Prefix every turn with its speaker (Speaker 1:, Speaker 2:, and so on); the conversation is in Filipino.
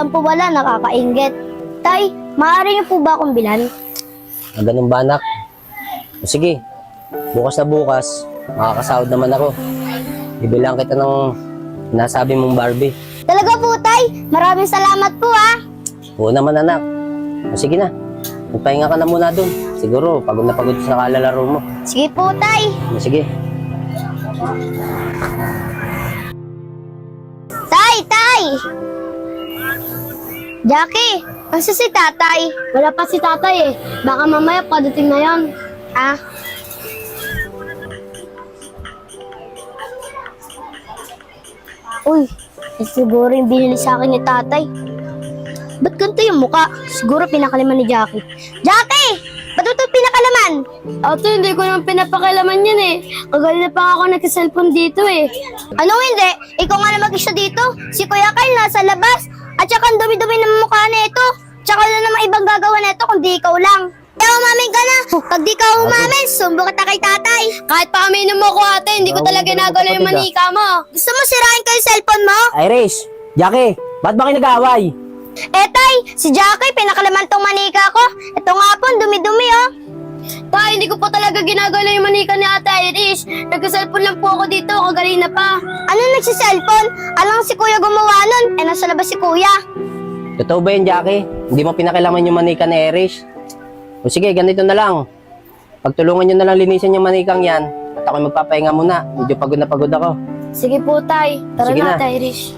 Speaker 1: Yan po wala, nakakainggit. Tay, maaari niyo po ba akong bilan?
Speaker 2: Ganun ba, anak? O sige, bukas na bukas, makakasahod naman ako. Bibilang kita ng nasabi mong Barbie.
Speaker 1: Talaga po, Tay. Maraming salamat po, ah.
Speaker 2: Oo naman, anak. O sige na, magpahinga ka na muna dun. Siguro, pagod na pagod sa kalalaro mo.
Speaker 1: Sige po, Tay.
Speaker 2: O sige.
Speaker 1: Tay, Tay! Jackie, kasi si tatay? Wala pa si tatay eh. Baka mamaya padating na yan. Ah? Uy, siguro yung binili sa akin ni tatay. Ba't ganito yung muka? Siguro pinakalaman ni Jackie. Jackie! Ba't ito pinakalaman? Ate, hindi ko naman pinapakalaman yan eh. Kagali na pa ako nagka-cellphone dito eh. Anong hindi? Ikaw nga na mag-isa dito. Si Kuya Kyle nasa labas. At saka ang dumi-dumi ng mukha nito. Tsaka wala namang ibang gagawa nito kundi ikaw lang. Kaya umamin ka na. Pag di ka umamin, sumbo kita kay tatay. Kahit pa aminin mo ko ate, hindi ko talaga nagalaw yung manika mo. Gusto mo sirain ko yung cellphone mo?
Speaker 2: Irish! Jackie! Ba't ba kayo nag-aaway?
Speaker 1: Eh tay, si Jackie, pinakalaman tong manika ko. Ito nga po, ang dumi-dumi oh. Tay, hindi ko po talaga ginagalaw yung manika ni Ate Irish. Nagka-cellphone lang po ako dito, kagalina pa. Ano nagsi-cellphone? Alang si Kuya gumawa nun, eh nasa labas si Kuya.
Speaker 2: Totoo ba yan, Jackie? Hindi mo pinakilaman yung manika ni Irish? O sige, ganito na lang. Pagtulungan nyo na lang linisin yung manikang yan at ako'y magpapahinga muna. Medyo pagod na pagod ako.
Speaker 1: Sige po tay, tara
Speaker 2: Sige
Speaker 1: na
Speaker 2: na.
Speaker 1: Ate Irish.